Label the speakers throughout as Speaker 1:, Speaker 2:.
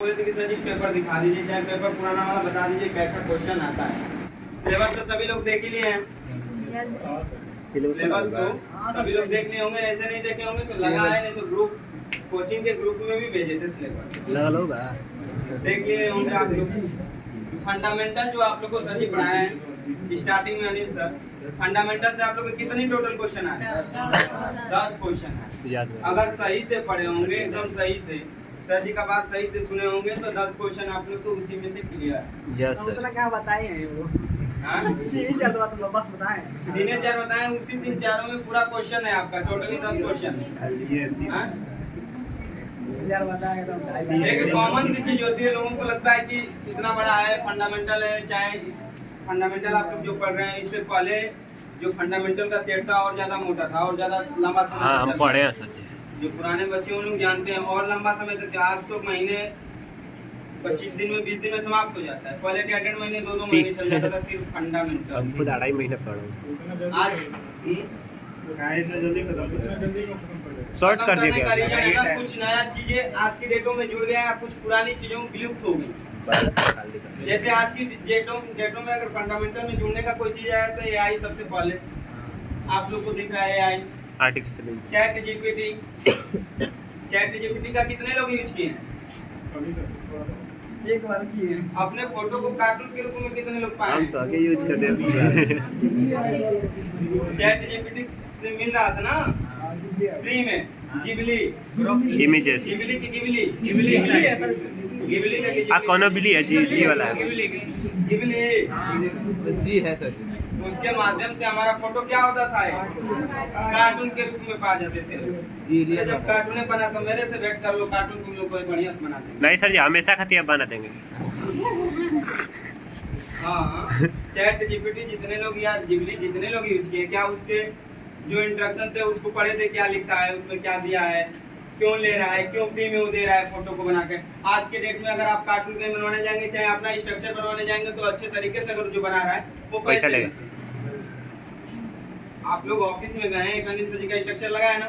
Speaker 1: बोले थे कि सर जी पेपर दिखा दीजिए, चाहे पेपर पुराना वाला बता दीजिए कैसा क्वेश्चन आता है। सिलेबस तो सभी लोग देख ही लिए हैं, सिलेबस तो सभी लोग देख लिए होंगे, ऐसे नहीं देखे होंगे तो लगा है, नहीं तो ग्रुप कोचिंग के ग्रुप में भी भेजे थे सिलेबस, देख लिए होंगे आप लोग। फंडामेंटल जो आप लोग को सर जी पढ़ाए हैं स्टार्टिंग में अनिल सर, फंडामेंटल से आप लोग को कितनी टोटल क्वेश्चन आए? 10 क्वेश्चन है। अगर सही से पढ़े होंगे, एकदम सही से सर जी का बात सही से सुने होंगे तो 10 क्वेश्चन आप लोग को उसी में से क्लियर है।
Speaker 2: Yes sir.
Speaker 3: उतना क्या बताए हैं वो?
Speaker 1: हाँ?
Speaker 3: तीन चार बात तो बस बताएं।
Speaker 1: तीन चार बताएं, उसी तीन चारों में पूरा क्वेश्चन है आपका, टोटली 10 क्वेश्चन। हाँ?
Speaker 3: यार बताएंगे तो
Speaker 1: एक कॉमन सी चीज होती है, लोगों को लगता है कि इतना बड़ा है फंडामेंटल है, चाहे फंडामेंटल आप लोग जो पढ़ रहे हैं इससे पहले जो फंडामेंटल का सेट था और ज्यादा मोटा था और ज्यादा लंबा समय
Speaker 2: हाँ हम
Speaker 1: तक
Speaker 2: पढ़े हैं सर जी।
Speaker 1: जो पुराने बच्चे उन लोग जानते हैं, और लंबा समय तक आज तो महीने 25 दिन में 20 दिन में समाप्त हो जाता है, पहले 8 महीने 2 महीने चल जाता था सिर्फ फंडामेंटल।
Speaker 2: हम खुद 2.5 महीने पढ़ा
Speaker 1: आज
Speaker 2: शॉर्ट कर दिया
Speaker 1: का रीजन है
Speaker 2: गया।
Speaker 1: ना, कुछ नया चीजें आज की डेटों में जुड़ गया है, कुछ पुरानी चीजों विलुप्त हो गई। जैसे आज की डेटों में अगर फंडामेंटल में जुड़ने का कोई चीज आया तो एआई सबसे पहले आप लोग को दिख रहा है। एआई
Speaker 2: आर्टिफिशियल
Speaker 1: चैट जीपीटी का कितने लोग यूज किए हैं?
Speaker 3: एक बार की है।
Speaker 1: अपने फोटो को कार्टून के रूप में कितने लोग पाए
Speaker 2: हम तो
Speaker 1: हैं?
Speaker 2: आगे यूज करते हैं।
Speaker 1: चैट जीपीटी से मिल रहा था ना फ्री में, जिबली
Speaker 2: इमेजेस
Speaker 1: जिबली की गिबली
Speaker 3: गिबली है सर।
Speaker 1: गिबली का
Speaker 2: आ कोनो बिली है जी वाला है।
Speaker 1: गिबली
Speaker 2: जी है सर।
Speaker 1: उसके माध्यम से हमारा फोटो क्या होता था, कार्टून के रूप में पा जाते थे। तो जब कार्टून बना तो मेरे से भेंट कर लो, कार्टून तुम लोग कोई बढ़िया से बना देंगे।
Speaker 2: नहीं सर जी, हमेशा खातिर बना देंगे।
Speaker 1: हाँ, चैट जीपीटी जितने लोग या जिबली जितने लोग यूज किए, क्या उसके जो इंस्ट्रक्शन थे उसको पढ़े थे, क्या लिखा है उसमें, क्या दिया है, क्यों ले रहा है, क्यों फ्री में वो दे रहा है फोटो को बना के। आज के डेट में अगर आप कार्टून कहीं बनवाने जाएंगे, चाहे अपना स्ट्रक्चर बनवाने जाएंगे, तो अच्छे तरीके से अगर जो बना रहा है वो पैसे लेगा। आप लोग ऑफिस में गए हैं, अनिल सर जी का स्ट्रक्चर लगाया ना,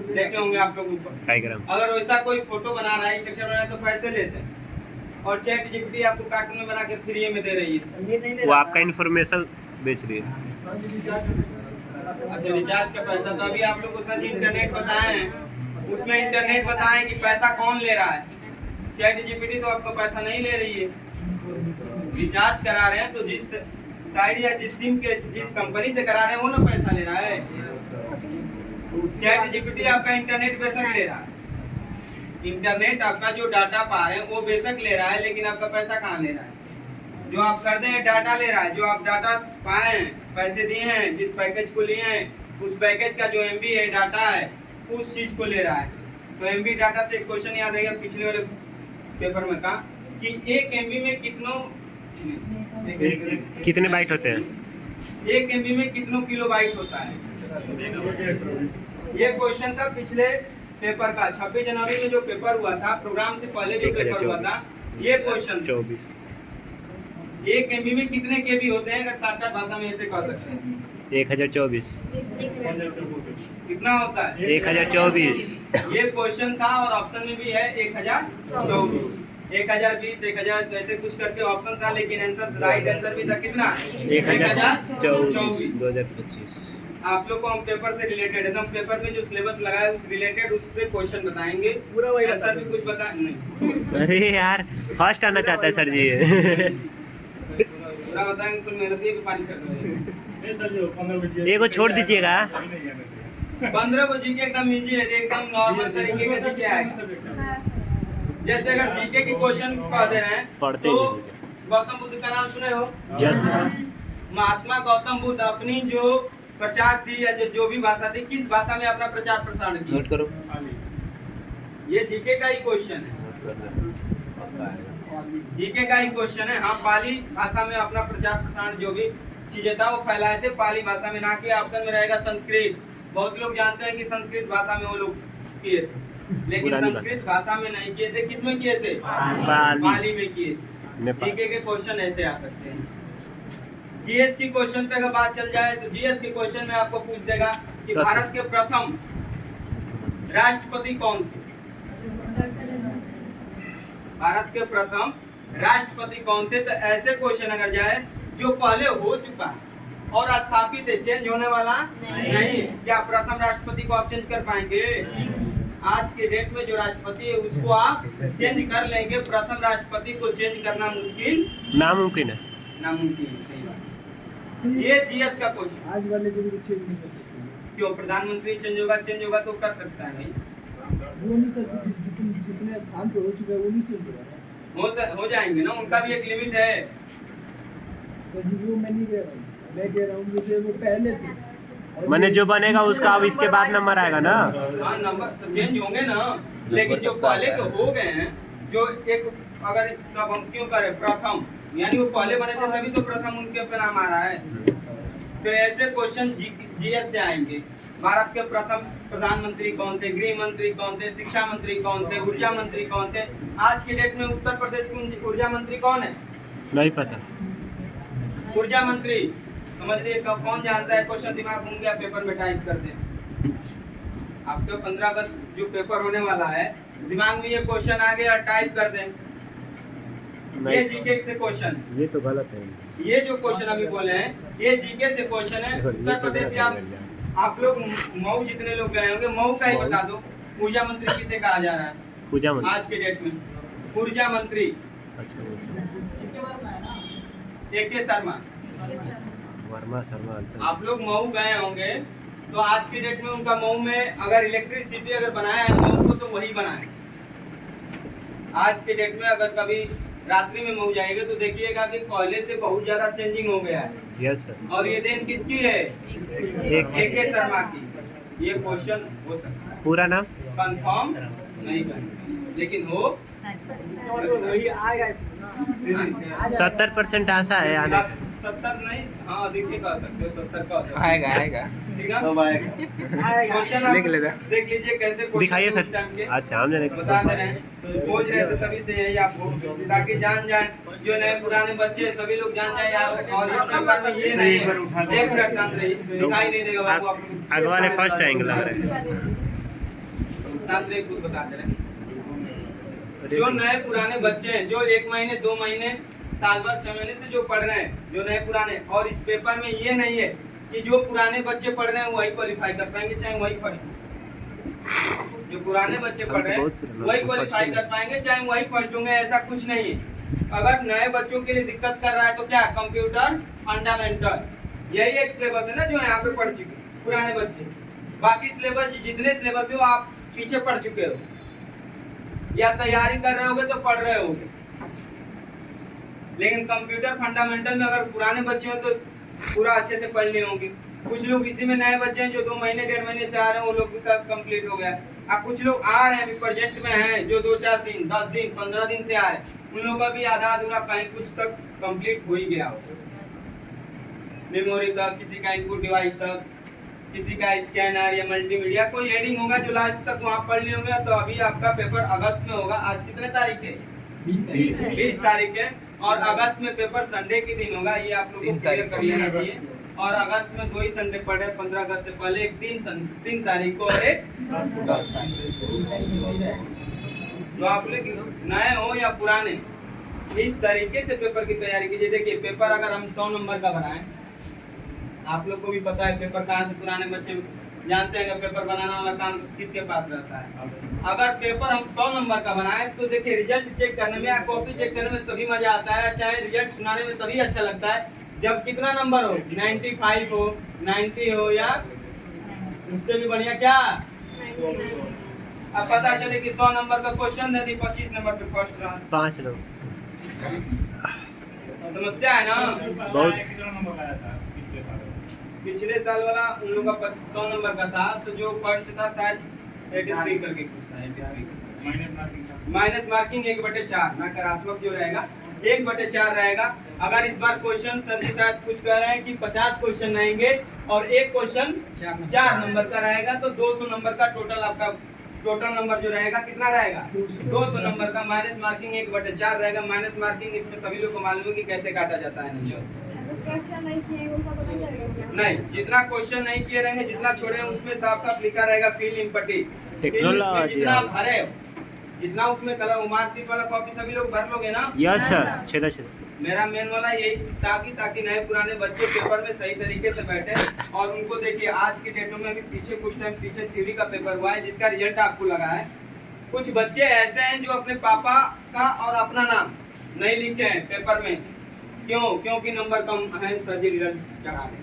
Speaker 1: देखे होंगे आप लोग ऊपर।
Speaker 2: डायग्राम
Speaker 1: अगर वैसा कोई फोटो बना रहा है, स्ट्रक्चर बना रहा है तो पैसे लेते हैं, और चैट जीपीटी आपको कार्टून में बना के फ्री में दे रही है।
Speaker 2: वो आपका इन्फॉर्मेशन बेच रही है।
Speaker 1: अच्छा, रिचार्ज का पैसा तो अभी आप लोग को सर जी इंटरनेट बताए हैं, उसमें इंटरनेट बताएं कि पैसा कौन ले रहा है। चैट जीपीटी तो आपको पैसा नहीं ले रही है, रिचार्ज करा रहे हैं तो जिस साइड या जिस सिम के जिस कंपनी से करा रहे हैं वो ना पैसा ले रहा है। चैट जीपीटी आपका इंटरनेट बेशक ले रहा है, इंटरनेट आपका जो डाटा पा रहे हैं वो बेशक ले रहा है, लेकिन आपका पैसा कहाँ ले रहा है? जो आप कर दे हैं डाटा ले रहा है, जो आप डाटा पाए हैं, पैसे दिए हैं, जिस पैकेज को लिए हैं, उस पैकेज का जो एमबी है डाटा है उस चीज को ले रहा है। तो एमबी डाटा से एक क्वेश्चन याद आएगा पिछले वाले पेपर में था कि 1 एमबी में
Speaker 2: कितने बाइट होते हैं?
Speaker 1: 1 एमबी में कितनों किलोबाइट होता है? ये क्वेश्चन था पिछले पेपर का, 26 जनवरी में जो पेपर हुआ था, प्रोग्राम से पहले जो पेपर हुआ था, ये क्वेश्चन
Speaker 2: 24।
Speaker 1: 1 एमबी में कितने केबी होते हैं? अगर शॉर्टकट भाषा में ऐसे कह सकते हैं
Speaker 2: 1024।
Speaker 1: कितना होता है?
Speaker 2: 1024।
Speaker 1: ये क्वेश्चन था और ऑप्शन में भी है 1024, 1020, 1000 ऐसे कुछ करके ऑप्शन था, लेकिन आंसर राइट आंसर भी था कितना? 1024।
Speaker 2: 2025।
Speaker 1: आप लोग को हम पेपर से रिलेटेड एकदम पेपर में जो सिलेबस लगाए उस रिलेटेड उससे क्वेश्चन बताएंगे,
Speaker 3: पूरा वही
Speaker 1: आंसर भी कुछ बता नहीं,
Speaker 2: अरे यार फर्स्ट आना चाहता है सर जी।
Speaker 1: पूरा बताएंगे, कुल मेहनत भी पानी कर रहे हैं।
Speaker 2: एगो छोड़ दीजिएगा।
Speaker 1: 15 को जीके एकदम इजी है, एकदम नॉर्मल तरीके का जीके आएगा। जैसे अगर जीके की क्वेश्चन कह दे रहे हैं
Speaker 2: पढ़ते
Speaker 1: तो
Speaker 2: ही
Speaker 1: गौतम बुद्ध का नाम सुने हो?
Speaker 2: यस।
Speaker 1: महात्मा गौतम बुद्ध अपनी जो प्रचार थी या जो भी भाषा थी, किस भाषा में अपना प्रचार प्रसारण किया?
Speaker 2: नोट करो।
Speaker 1: ये जीके का ही क्वेश्चन है, जीके का ही क्वेश्चन है। हाँ, पाली भाषा में अपना प्रचार प्रसारण जो भी चीजें था वो फैलाए थे पाली भाषा में, ना कि ऑप्शन में रहेगा संस्कृत। बहुत लोग जानते हैं कि संस्कृत भाषा में वो लोग किए थे, लेकिन संस्कृत भाषा में नहीं किए थे। किस में किए थे? पाली में किए थे। जीके के क्वेश्चन ऐसे आ सकते हैं। जीएस की क्वेश्चन पे अगर बात चल जाए तो जीएस के क्वेश्चन में आपको पूछ देगा कि भारत के प्रथम राष्ट्रपति कौन थे? भारत के प्रथम राष्ट्रपति कौन थे? तो ऐसे क्वेश्चन अगर जाए जो पहले हो चुका है और स्थापित है, चेंज होने वाला नहीं। क्या प्रथम राष्ट्रपति को आप चेंज कर पाएंगे? आज के डेट में जो राष्ट्रपति है उसको आप चेंज कर लेंगे, प्रथम राष्ट्रपति को चेंज करना मुश्किल
Speaker 2: नामुमकिन है।
Speaker 1: नामुमकिन है। सही बात। ये जीएस का क्वेश्चन।
Speaker 3: आज वाले जो भी चेंज नहीं कर सकते
Speaker 1: क्यों? प्रधानमंत्री चेंज होगा तो कर सकता है भाई,
Speaker 3: वो नहीं सर, जितने स्थान पे हो चुका है वो नहीं चेंज होगा।
Speaker 1: हो जाएंगे ना, उनका भी एक लिमिट है।
Speaker 3: तो वो मैं नहीं कह रहा हूँ, मैं कह रहा हूँ जैसे वो पहले थे
Speaker 2: मैंने जो बनेगा उसका अब इसके बाद नंबर आएगा ना।
Speaker 1: हाँ, नंबर तो चेंज होंगे ना, लेकिन जो पहले के हो गए हैं, जो एक अगर तब हम क्यों करें प्रथम, यानी वो पहले बने थे तभी तो प्रथम उनके पे नाम आ रहा है। तो ऐसे क्वेश्चन जीएस से आएंगे। भारत के प्रथम प्रधानमंत्री कौन थे, गृह मंत्री कौन थे, शिक्षा मंत्री कौन थे, ऊर्जा मंत्री कौन थे? आज की डेट में उत्तर प्रदेश के ऊर्जा मंत्री कौन है?
Speaker 2: नहीं पता।
Speaker 1: ऊर्जा मंत्री समझ लिए कौन जानता है? क्वेश्चन दिमाग घूम गया, पेपर में टाइप कर दें। आपके 15 अगस्त जो पेपर होने वाला है, दिमाग में ये क्वेश्चन आ गया, टाइप कर दें। ये जीके से क्वेश्चन,
Speaker 2: ये तो गलत है।
Speaker 1: ये जो क्वेश्चन अभी बोले हैं ये जीके से क्वेश्चन है। उत्तर प्रदेश या आप लोग मऊ जितने लोग गए होंगे, मऊ का ही बता दो, ऊर्जा मंत्री किसे कहा जा रहा है
Speaker 2: पूजा मंत्री।
Speaker 1: आज के डेट में? ऊर्जा मंत्री
Speaker 2: अच्छा,
Speaker 1: AK शर्मा।
Speaker 2: वर्मा शर्मा।
Speaker 1: आप लोग मऊ गए होंगे तो आज के डेट में उनका मऊ में अगर इलेक्ट्रिसिटी अगर बनाया है मऊ को तो वही बनाए। आज के डेट में अगर कभी रात्रि में मऊ जाएंगे तो देखिएगा कि कोयले से बहुत ज्यादा चेंजिंग हो गया है।
Speaker 2: Yes sir.
Speaker 1: और ये देन किसकी है? AK शर्मा की। ये क्वेश्चन हो सकता है,
Speaker 2: पूरा नाम
Speaker 1: कंफर्म नहीं कर, लेकिन हो
Speaker 3: वही आएगा।
Speaker 2: 70% आशा है आने।
Speaker 1: 70 नहीं, हाँ देखिए कह सकते हो 70 का सकते
Speaker 4: आएगा आएगा
Speaker 1: ठीक ना?
Speaker 3: आएगा।
Speaker 1: क्वेश्चन आप
Speaker 4: लिख लेगा।
Speaker 1: देख लीजिए कैसे क्वेश्चन
Speaker 2: दिखाइए
Speaker 1: उस
Speaker 2: सर।
Speaker 1: टाइम के
Speaker 2: अच्छा, हमने
Speaker 1: बता दे रहे हैं, खोज रहे थे तभी से यही आपको, ताकि जान जाए जो नए पुराने बच्चे सभी लोग जान जाए यार। और इस पेपर में ये नहीं है, 1 मिनट शांत रहिए, दिखाई नहीं देगा बाबू आपको।
Speaker 2: आगे वाले फर्स्ट आएंगे लग रहा है।
Speaker 1: शांत रहिए, खुद बता दे रहे हैं। जो नए पुराने बच्चे हैं, जो 1 महीने 2 महीने साल भर 6 महीने से जो पढ़ रहे हैं, जो नए पुराने, और इस पेपर में ये नहीं है कि जो पुराने बच्चे पढ़ रहे हैं वही क्वालिफाई कर पाएंगे, चाहे वही फर्स्ट। जो पुराने बच्चे पढ़ रहे हैं वही क्वालिफाई कर पाएंगे, चाहे वही फर्स्ट होंगे, ऐसा कुछ नहीं है। अगर नए बच्चों के लिए दिक्कत कर रहा है तो क्या, कंप्यूटर फंडामेंटल, यही एक सिलेबस है ना जो यहाँ पे पढ़ चुके पुराने बच्चे। बाकी सिलेबस जितने सिलेबस है वो आप पीछे पढ़ चुके हो, या तैयारी कर रहे होगे तो पढ़ रहे होगे। लेकिन कंप्यूटर फंडामेंटल में अगर पुराने बच्चे हो तो पूरा अच्छे से पढ़ लिए होंगे। कुछ लोग इसी में नए बच्चे हैं जो 2 महीने 1.5 महीने से आ रहे हैं, वो लोग का कंप्लीट हो गया। अब कुछ लोग आ रहे हैं अभी प्रोजेक्ट में हैं जो 2-4 दिन 10 दिन 15 दिन से आ रहे हैं, उन लोगों का भी आधा अधूरा कहीं कुछ तक कंप्लीट हो ही गया हो, मेमोरी तक, किसी का इनपुट डिवाइस तक, किसी का स्कैनर या मल्टीमीडिया, कोई हेडिंग होगा जो लास्ट तक वहाँ पढ़ लिए होंगे। तो अभी आपका पेपर अगस्त में होगा। आज कितने तारीख है? 20 तारीख है। और अगस्त में पेपर संडे के दिन होगा, ये आप लोगों को क्लियर कर लेना चाहिए। और अगस्त में 2 ही संडे पड़े, 15 अगस्त से पहले एक 3 तारीख को और एक 10 तारीख को। जो आप लोग नए हो या पुराने, इस तरीके से पेपर की तैयारी कीजिए। देखिए पेपर अगर हम 100 नंबर का बनाएं, आप लोग को भी पता है पेपर कहाँ से पुराने बच्चे जानते हैं कि पेपर बनाना वाला काम किसके पास रहता है। अगर पेपर हम 100 नंबर का बनाए तो देखिए रिजल्ट चेक करने में या कॉपी चेक करने में तभी मजा आता है, चाहे रिजल्ट सुनाने में तभी अच्छा लगता है जब कितना नंबर हो, 95 हो, 90 हो, या उससे भी बढ़िया क्या, अब पता चले कि 100 नंबर का क्वेश्चन दे दी, 25 नंबर पे फर्स्ट रहा।
Speaker 2: 5 लोग
Speaker 1: समस्या है ना
Speaker 2: बहुत।
Speaker 1: पिछले साल वाला उन लोगों का 100 नंबर का था, तो जो फर्स्ट था शायद 83 करके कुछ था, 83 माइनस मार्किंग 1/4, नकारात्मक जो रहेगा 1/4 रहेगा। अगर इस बार क्वेश्चन सर जी शायद कुछ कह रहे हैं कि 50 क्वेश्चन आएंगे और एक क्वेश्चन 4 नंबर का रहेगा, तो 200 नंबर का टोटल आपका टोटल नंबर जो रहेगा कितना रहेगा, 200 नंबर का। माइनस मार्किंग 1/4 रहेगा। माइनस मार्किंग इसमें सभी लोग को मालूम है कि कैसे काटा जाता है। नहीं, जितना क्वेश्चन नहीं किए रहेंगे, जितना छोड़े हैं उसमें साफ साफ लिखा रहेगा फिल इन पट्टी।
Speaker 2: टेक्नोलॉजी
Speaker 1: जितना भरे, जितना उसमें कलर मार्कशीट वाला कॉपी सभी लोग भर लोगे ना?
Speaker 2: यस सर, छेदा छेदा।
Speaker 1: मेरा मेन वाला यही ताकि नए पुराने बच्चे पेपर में सही तरीके से बैठे और उनको देखिए आज की डेटों में अभी पीछे कुछ टाइम पीछे थ्योरी का पेपर हुआ है जिसका रिजल्ट आपको लगा है। कुछ बच्चे ऐसे हैं जो अपने पापा का और अपना नाम नहीं लिखे हैं पेपर में। क्योंकि नंबर कम है, सर जी रिजल्ट चढ़ा रहे हैं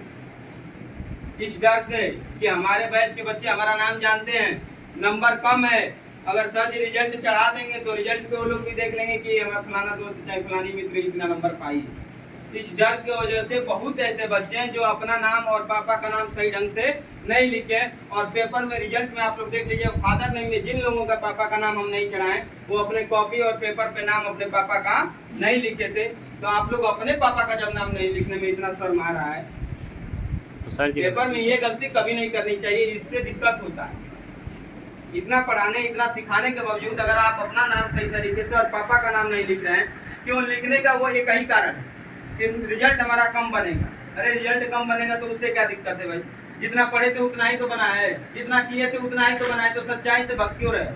Speaker 1: इस डर से कि हमारे बैच के बच्चे हमारा नाम जानते हैं, नंबर कम है, अगर सर जी रिजल्ट चढ़ा देंगे तो रिजल्ट पे वो लोग भी देख लेंगे कि हमारा फलाना दोस्त चाहे फलानी मित्र इतना नंबर पाई है। इस डर की वजह से बहुत ऐसे बच्चे हैं जो अपना नाम और पापा का नाम सही ढंग से नहीं लिखे और पेपर में रिजल्ट में आप लोग देख लीजिए फादर नेम में जिन लोगों का पापा का नाम हम नहीं चढ़ाएं वो अपने कॉपी और पेपर पे नाम अपने पापा का नहीं लिखे थे। तो आप लोग अपने पापा का जब नाम नहीं लिखने में इतना शर्म आ रहा है
Speaker 2: तो सर जी
Speaker 1: पेपर में ये गलती कभी नहीं करनी चाहिए, इससे दिक्कत होता है। इतना पढ़ाने इतना सिखाने के बावजूद अगर आप अपना नाम सही तरीके से और पापा का नाम नहीं लिख रहे हैं, क्यों लिखने का वो एक ही कारण है कि रिजल्ट हमारा कम बनेगा। अरे रिजल्ट कम बनेगा तो उससे क्या दिक्कत है भाई? जितना पढ़े थे उतना ही तो बना है, जितना किए थे उतना ही तो बना है, तो सच्चाई से भक्त क्यों रहे?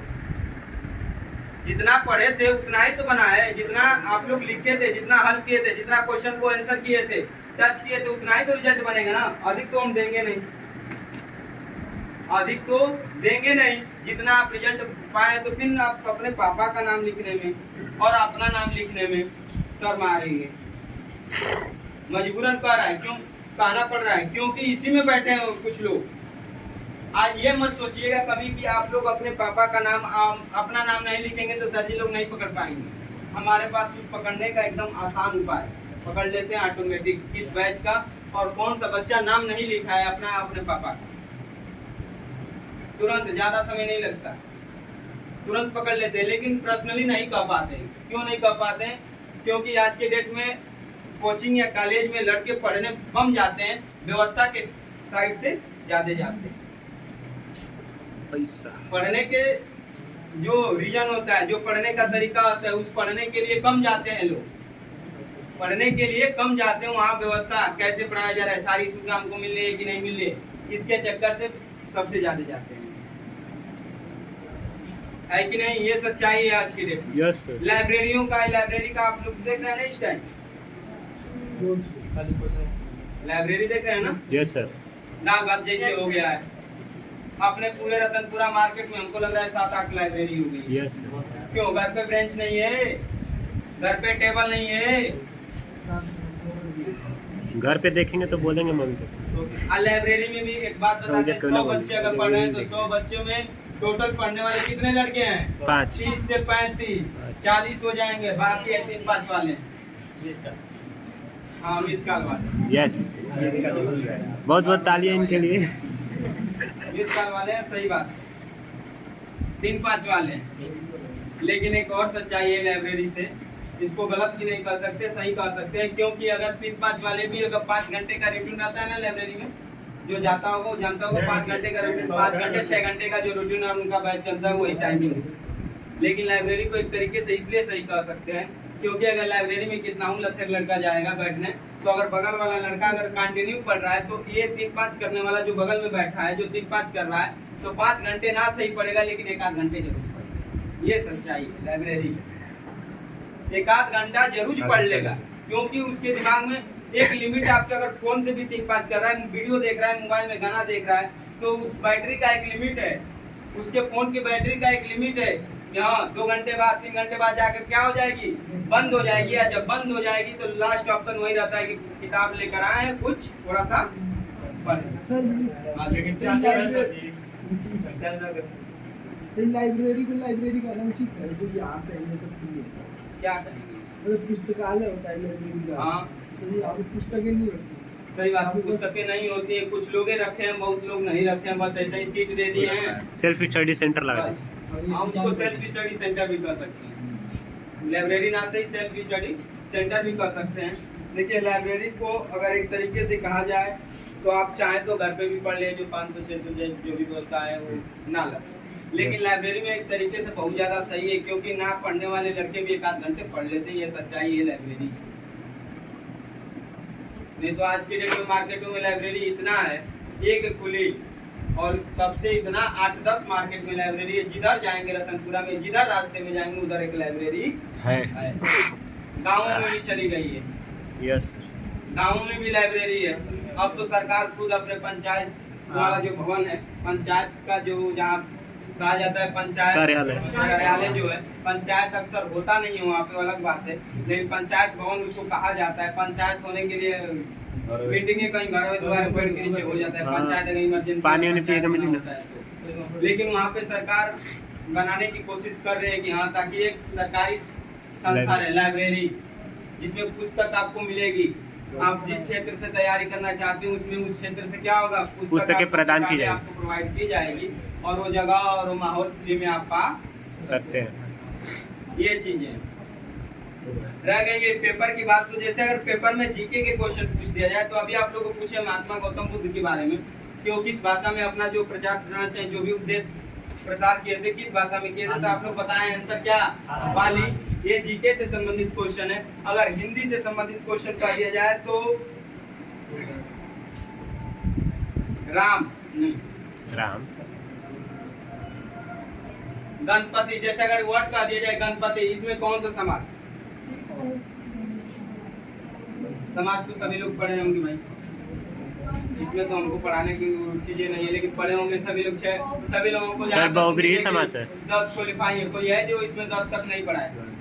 Speaker 1: जितना पढ़े थे उतना ही तो बना है, जितना आप लोग लिखे थे, जितना हल किए थे, जितना क्वेश्चन को आंसर किए थे, टच किए थे, उतना ही तो रिजल्ट बनेगा ना। अधिक तो हम देंगे नहीं, अधिक तो देंगे नहीं। जितना आप रिजल्ट पाए तो फिर आप अपने पापा का नाम लिखने में और अपना नाम लिखने में शर्म आ रही है। मजबूरन कह रहा है, क्यों कहना पड़ रहा है? क्योंकि इसी में बैठे हैं कुछ लोग। आज ये मत सोचिएगा कभी कि आप लोग अपने पापा का नाम अपना नाम नहीं लिखेंगे तो सर जी लोग नहीं पकड़ पाएंगे। हमारे पास पकड़ने का एकदम आसान उपाय, पकड़ लेते हैं ऑटोमेटिक किस बैच का और कौन सा बच्चा नाम नहीं लिखा है अपना अपने पापा का। तुरंत, ज्यादा समय नहीं लगता, तुरंत पकड़ लेते हैं। लेकिन पर्सनली नहीं कह पाते। क्यों नहीं कह पाते? क्योंकि आज के डेट में कोचिंग या कॉलेज में लड़के पढ़ने कम जाते हैं, व्यवस्था के साइड से ज्यादा जाते हैं।
Speaker 2: पैसा
Speaker 1: पढ़ने के जो रीजन होता है, जो पढ़ने का तरीका होता है, उस पढ़ने के लिए कम जाते हैं लोग, पढ़ने के लिए कम जाते हैं। वहाँ व्यवस्था कैसे पढ़ाया जा रहा है, सारी सुविधा हमको मिल रही है कि नहीं मिल रही है, इसके चक्कर से सबसे ज्यादा जाते हैं, है कि नहीं? ये सच्चाई है आज की डेट में।
Speaker 2: Yes sir.
Speaker 1: लाइब्रेरियों का, लाइब्रेरी का आप लोग देख रहे हैं ना इस टाइम, लाइब्रेरी देख रहे हैं ना?
Speaker 2: Yes sir.
Speaker 1: नागत जैसे हो गया है। अपने पूरे रतनपुरा मार्केट में हमको लग रहा है 7-8 लाइब्रेरी हो गई।
Speaker 2: Yes sir.
Speaker 1: क्यों? घर पे बेंच नहीं है, घर पे टेबल नहीं है।
Speaker 2: घर पे देखेंगे तो बोलेंगे मम्मी को।
Speaker 1: लाइब्रेरी में भी एक बात बताते हैं, 100 बच्चे अगर पढ़ रहे हैं तो 100 बच्चों में टोटल पढ़ने वाले कितने लड़के हैं?
Speaker 2: 5।
Speaker 1: 30 से 35, 40 हो जाएंगे। बाकी है 3-5 वाले, हाँ मिस कॉल वाले।
Speaker 2: यस, बहुत बहुत तालियां इनके लिए।
Speaker 1: मिस कॉल वाले हैं, सही बात, 3-5 वाले हैं। लेकिन एक और सच्चाई है लाइब्रेरी से, इसको गलत भी नहीं कर सकते, सही कर सकते हैं। क्योंकि अगर 3-5 वाले भी अगर 5 घंटे का रूटीन रहता है ना लाइब्रेरी में, जो जाता होगा वो जानता होगा 5 घंटे का रूटीन, 5 घंटे 6 घंटे का जो रूटीन और उनका बैच चलता है वही टाइमिंग है। लेकिन लाइब्रेरी को एक तरीके से इसलिए सही कर सकते हैं क्योंकि अगर लाइब्रेरी में कितना हूँ लथेर लड़का जाएगा बैठने, तो अगर बगल वाला लड़का अगर कंटिन्यू पढ़ रहा है तो ये 3-5 करने वाला जो बगल में बैठा है जो 3-5 कर रहा है तो 5 घंटे ना सही पड़ेगा लेकिन 1-8 घंटे जरूर पड़ेगा। ये सच्चाई है लाइब्रेरी, 1-8 घंटा जरूर पढ़ लेगा क्योंकि उसके दिमाग में एक लिमिट। आपके अगर फोन से भी 3-5 कर रहा है, वीडियो देख रहा है, मोबाइल में गाना देख रहा है, तो उस बैटरी का एक लिमिट है, उसके फोन की बैटरी का एक लिमिट है। यहाँ 2 घंटे बाद 3 घंटे बाद जाकर क्या हो जाएगी? बंद हो जाएगी। या जब बंद हो जाएगी तो लास्ट ऑप्शन वही रहता है कि किताब लेकर आए हैं, कुछ थोड़ा सा
Speaker 3: लाइब्रेरी को लाइब्रेरी का नाम ठीक है, जो यहाँ पे ये सब चीजें
Speaker 1: क्या करेंगे?
Speaker 3: मतलब पुस्तकालय होता है लाइब्रेरी का।
Speaker 1: हाँ
Speaker 3: तो यहाँ पे पुस्तकें नहीं होती।
Speaker 1: सही बात है, पुस्तकें नहीं होती है, कुछ लोग रखे हैं, बहुत लोग नहीं रखे हैं, बस ऐसे ही सीट दे दिए हैं।
Speaker 2: सेल्फ स्टडी सेंटर लगा
Speaker 1: बस, हम उसको सेल्फ स्टडी सेंटर भी कर सकते हैं। लाइब्रेरी ना से ही सेल्फ स्टडी सेंटर भी कर सकते हैं। देखिए लाइब्रेरी को अगर एक तरीके से कहा जाए तो आप चाहें तो घर पे भी पढ़ ले, जो 500-600 जो भी व्यवस्था है वो ना लगे, लेकिन लाइब्रेरी में एक तरीके से बहुत ज़्यादा सही है क्योंकि ना पढ़ने वाले लड़के भी 1-8 घंटे पढ़ लेते हैं। ये सच्चाई है लाइब्रेरी। नहीं तो आज के डेट में मार्केटों में लाइब्रेरी इतना है, एक खुली और तब से इतना 8-10 मार्केट में लाइब्रेरी है। जिधर जाएंगे रतनपुरा में, जिधर रास्ते में जाएंगे उधर एक लाइब्रेरी
Speaker 2: है।
Speaker 1: गाँवों में भी चली गई है,
Speaker 2: यस
Speaker 1: गाँवों में भी लाइब्रेरी है। अब तो सरकार खुद अपने पंचायत वाला जो भवन है, पंचायत का जो जहाँ कहा जाता है पंचायत कार्यालय जो है, पंचायत अक्सर होता नहीं है वहाँ पे, अलग बात है, लेकिन पंचायत भवन उसको कहा जाता है। पंचायत होने के लिए मीटिंगें कहीं घर में द्वार पेड़ के नीचे हो जाता है, पंचायत अगर इमरजेंसी
Speaker 2: पानी वानी पिए का मिली ना।
Speaker 1: तो लेकिन वहाँ पे सरकार बनाने की कोशिश कर रही है कि हाँ, ताकि एक सरकारी संस्था रहे, लाइब्रेरी, जिसमें पुस्तक आपको मिलेगी। आप जिस क्षेत्र से तैयारी करना चाहते हो उसमें उस क्षेत्र से क्या होगा,
Speaker 2: पुस्तकें प्रदान की जाएगी,
Speaker 1: आपको प्रोवाइड की जाएगी और वो जगह और वो माहौल फ्री में आप पा
Speaker 2: सकते हैं।
Speaker 1: ये चीजें रह गई। ये पेपर की बात, तो जैसे अगर पेपर में जीके के क्वेश्चन पूछ दिया जाए, तो अभी आप लोगों को पूछे महात्मा गौतम बुद्ध के बारे में कि वो किस भाषा में अपना जो प्रचार करना चाहिए, जो भी उपदेश प्रसार किए थे, किस भाषा में किए थे, तो आप लोग बताएं आंसर क्या, पाली। ये जीके से संबंधित क्वेश्चन है। अगर हिंदी से संबंधित क्वेश्चन कर दिया जाए तो राम नहीं,
Speaker 2: राम।
Speaker 1: गणपति, जैसे अगर वर्ड कह दिया जाए गणपति, इसमें कौन सा समास, समाज तो सभी लोग पढ़े होंगे भाई, इसमें तो हमको पढ़ाने की चीजें नहीं है, लेकिन पढ़े होंगे सभी लोग। सभी लोगों को
Speaker 2: सर बहुब्रीहि समास है।
Speaker 1: 10 क्वालिफाई है, कोई है जो इसमें 10 तक नहीं पढ़ा है?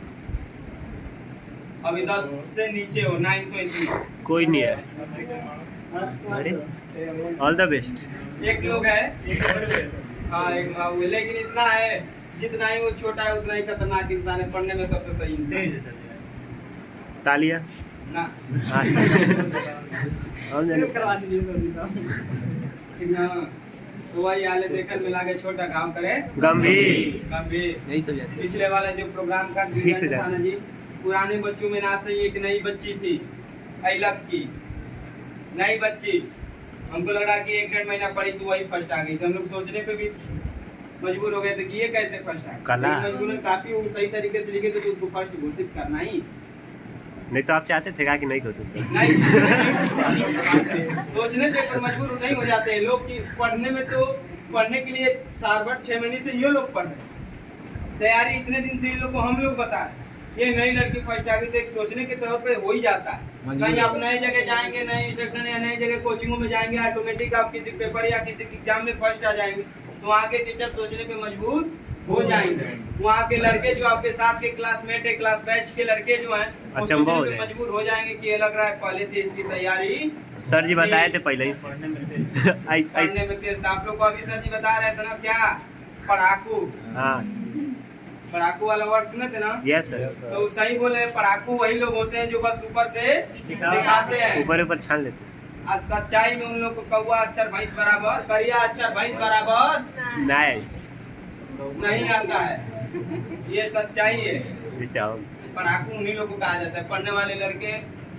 Speaker 1: अभी 10 से नीचे हो, 9 तो इतनी
Speaker 2: कोई नहीं है। अरे ऑल द बेस्ट।
Speaker 1: एक लोग है, हाँ एक बाबू है, लेकिन इतना है, जितना ही वो छोटा है उतना ही खतरनाक इंसान है, पढ़ने में सबसे सही इंसान।
Speaker 2: तालिया
Speaker 1: ना
Speaker 2: हाँ।
Speaker 1: करवा दीजिए तो वही आले देखकर मिला के छोटा काम करे
Speaker 2: गंभीर।
Speaker 1: गंभीर। पिछले वाला जो प्रोग्राम का था ना जी, पुराने बच्चों में ना से एक नई बच्ची थी, अइलक की नई बच्ची, हमको लग रहा कि 1-1.5 महीना पढ़ी तो वही फर्स्ट आ गई। तो हम लोग सोचने पे भी मजबूर हो गए थे कि ये कैसे फर्स्ट आ
Speaker 2: कला।
Speaker 1: मजबूरन काफी सही तरीके से लिखे थे, तो उसको फर्स्ट घोषित करना ही
Speaker 2: नहीं तो आप चाहते थे कि नहीं हो सकता।
Speaker 1: नहीं सोचने से पर मजबूर नहीं हो जाते हैं लोग कि पढ़ने में, तो पढ़ने के लिए साल भर 6 महीने से ये लोग पढ़ रहे हैं, तैयारी इतने दिन से ये लोग को हम लोग बता रहे हैं। ये नई लड़की फर्स्ट आ गई तो एक सोचने के तौर पे हो ही जाता है। कहीं आप नई जगह जाएंगे, नई इंस्ट्रक्शन या नई जगह कोचिंगों में जाएंगे, ऑटोमेटिक आप किसी पेपर या किसी एग्जाम में फर्स्ट आ जाएंगे, तो वहाँ के टीचर सोचने पे मजबूर हो जाएंगे। वहाँ के लड़के जो आपके साथ के क्लासमेट है, क्लास बैच के लड़के जो हैं, वो सोचने पे मजबूर हो जाएंगे कि ये लग रहा है पहले से इसकी तैयारी।
Speaker 2: सर जी बताए थे पहले ही
Speaker 1: पढ़ने में तेज था। आप लोग को अभी सर जी बता रहे थे ना, क्या पढ़ाकू,
Speaker 2: हाँ
Speaker 1: पढ़ाकू वाला वर्ड सुने थे ना?
Speaker 2: Yes sir.
Speaker 1: तो सही बोले, पढ़ाकू वही लोग होते हैं जो बस ऊपर से दिखाते हैं,
Speaker 2: ऊपर ऊपर छान लेते हैं।
Speaker 1: और सच्चाई में उन लोग को कौवा अक्षर भैंस बराबर, करिया अक्षर भैंस बराबर नहीं आता है। ये सच्चाई है। पढ़ाकू उन्हीं लोग को कहा जाता है। पढ़ने वाले लड़के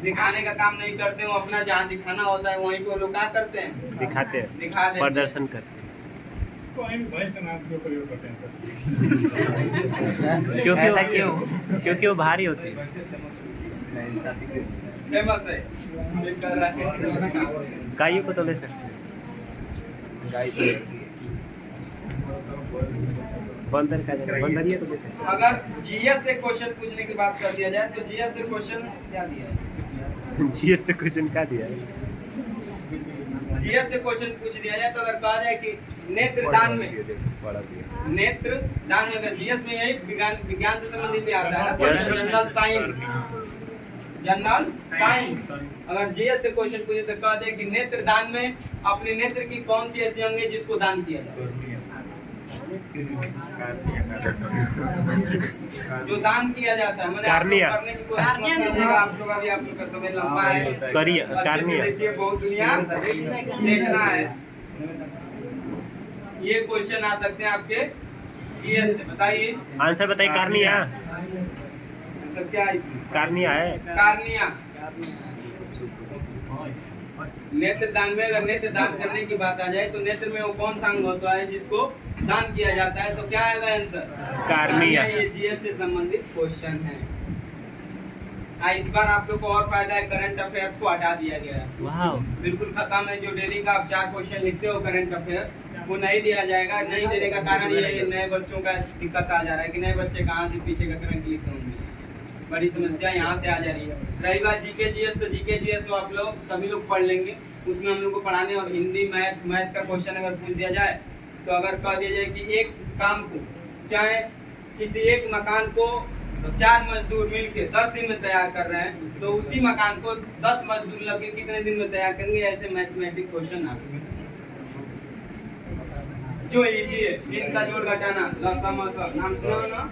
Speaker 1: दिखाने का काम नहीं करते, वो अपना जहाँ दिखाना होता है वहीं पे वो लोग क्या करते हैं,
Speaker 2: दिखाते हैं,
Speaker 1: दिखा देते,
Speaker 2: प्रदर्शन करते हैं। क्योंकि वो भारी होती है,
Speaker 1: फेमस है।
Speaker 2: गायों को तो ले सकते हैं, बंदर का बंदर ये तो ले सकते हैं।
Speaker 1: अगर जीएस से क्वेश्चन पूछने की बात कर दिया जाए तो जीएस से क्वेश्चन क्या दिया है?
Speaker 2: जीएस से क्वेश्चन क्या दिया है?
Speaker 1: जीएस से क्वेश्चन पूछ दिया जाए तो अगर कहा जाए कि नेत्रदान में, नेत्रदान में अगर जीएस में यही विज्ञान से संबंधित आता है ना question, general science, general science. अगर जीएस से क्वेश्चन पूछे तो कह दे कि नेत्रदान में अपने नेत्र की कौन सी ऐसी अंग है जिसको दान किया जाए, जो दान किया जाता है। मैंने करने की कोशिश मत कीजिएगा, आप लोग अभी, आप लोग का समय लंबा है, अच्छे से देखिए, बहुत दुनिया देखना है। ये क्वेश्चन आ सकते हैं आपके जीएस से। बताइए
Speaker 2: आंसर बताइए। कार्निया,
Speaker 1: आंसर क्या है इसमें?
Speaker 2: कार्निया है,
Speaker 1: कार्निया। नेत्र दान में अगर नेत्र दान करने की बात आ जाए तो नेत्र में वो कौन सा अंग होता है जिसको दान किया जाता है, तो क्या आएगा आंसर?
Speaker 2: कार्निया।
Speaker 1: ये जीएस से संबंधित क्वेश्चन है। इस बार आप लोग को और फायदा है, करंट अफेयर्स को हटा दिया गया है,
Speaker 2: वाह
Speaker 1: बिल्कुल खत्म है। जो डेली का आप 4 क्वेश्चन लिखते हो करंट अफेयर, वो नहीं दिया जाएगा। नहीं देने का कारण ये है, नए बच्चों का दिक्कत आ जा रहा है कि नए बच्चे कहाँ से पीछे का करंट लिख होंगे। बड़ी समस्या यहाँ से आ जा रही है। रही बात जीके जीएस, तो जीके जीएस तो आप लोग सभी लोग पढ़ लेंगे, उसमें हम लोग को पढ़ाने, और हिंदी मैथ का क्वेश्चन अगर पूछ दिया जाए तो अगर कह दिया जाए कि एक काम को, चाहे किसी एक मकान को 4 मजदूर मिलके 10 दिन में तैयार कर रहे हैं, तो उसी मकान को 10 मजदूर लगे कितने दिन में तैयार करेंगे, ऐसे मैथमेटिक क्वेश्चन आ सकते हैं जो इजी है। इनका जोड़ घटाना, लसम नाम सुना ना,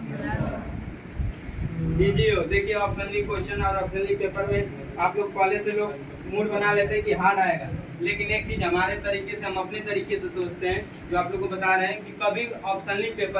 Speaker 1: इजी हो। देखिए ऑप्शनली क्वेश्चन और ऑप्शनली पेपर में आप लोग पहले से लोग मूड बना लेते हैं कि हार्ड आएगा, लेकिन एक चीज हमारे तरीके से, हम अपने तरीके से सोचते हैं, जो आप लोग को बता रहे हैं कि कभी ऑप्शनली पेपर